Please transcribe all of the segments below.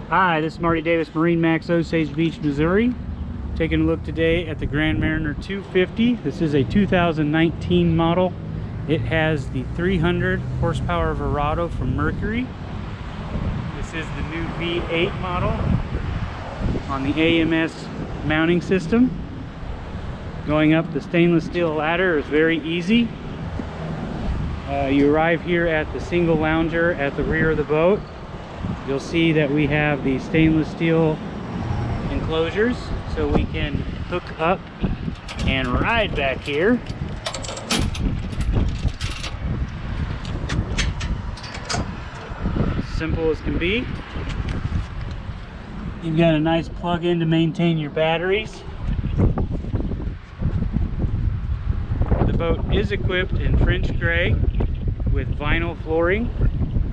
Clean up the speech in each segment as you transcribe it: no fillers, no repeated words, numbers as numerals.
Hi, this is Marty Davis, MarineMax, Osage Beach, Missouri. Taking a look today at the Grand Mariner 250. This is a 2019 model. It has the 300 horsepower Verado from Mercury. This is the new V8 model on the AMS mounting system. Going up the stainless steel ladder is very easy. You arrive here at the single lounger at the rear of the boat. You'll see that we have the stainless steel enclosures so we can hook up and ride back here. Simple as can be. You've got a nice plug-in to maintain your batteries. The boat is equipped in French gray with vinyl flooring.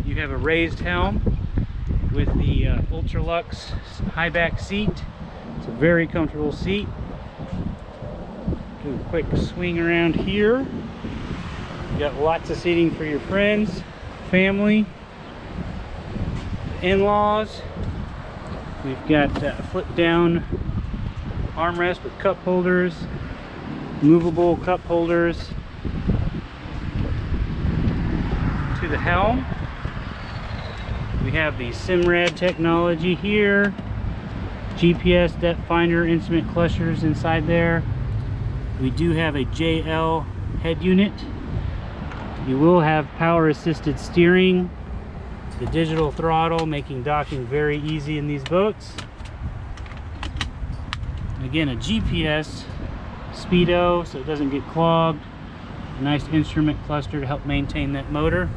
You have a raised helm with the Ultralux high back seat. It's a very comfortable seat. Do a quick swing around here. You got lots of seating for your friends, family, in-laws. We've got flip down armrest with cup holders, movable cup holders to the helm. We have the Simrad technology here, GPS depth finder instrument clusters inside there. We do have a JL head unit. You will have power assisted steering, the digital throttle, making docking very easy in these boats. Again, a GPS speedo so it doesn't get clogged. A nice instrument cluster to help maintain that motor.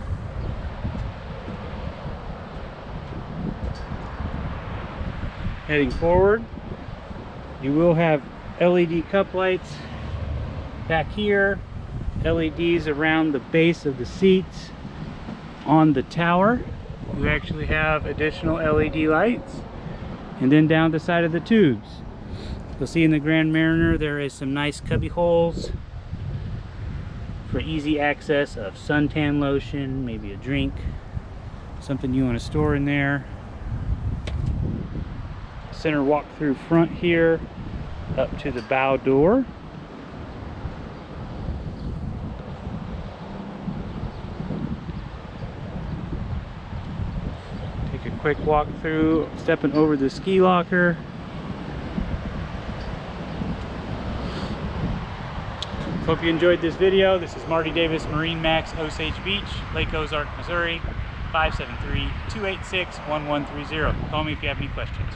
Heading forward, you will have LED cup lights back here, LEDs around the base of the seats. On the tower, you actually have additional LED lights, and then down the side of the tubes. You'll see in the Grand Mariner there is some nice cubby holes for easy access of suntan lotion, maybe a drink, something you want to store in there. Center walk through front here up to the bow door. Take a quick walk through, stepping over the ski locker. Hope you enjoyed this video. This is Marty Davis, MarineMax, Osage Beach, Lake Ozarks, Missouri, 573-286-1130. Call me if you have any questions.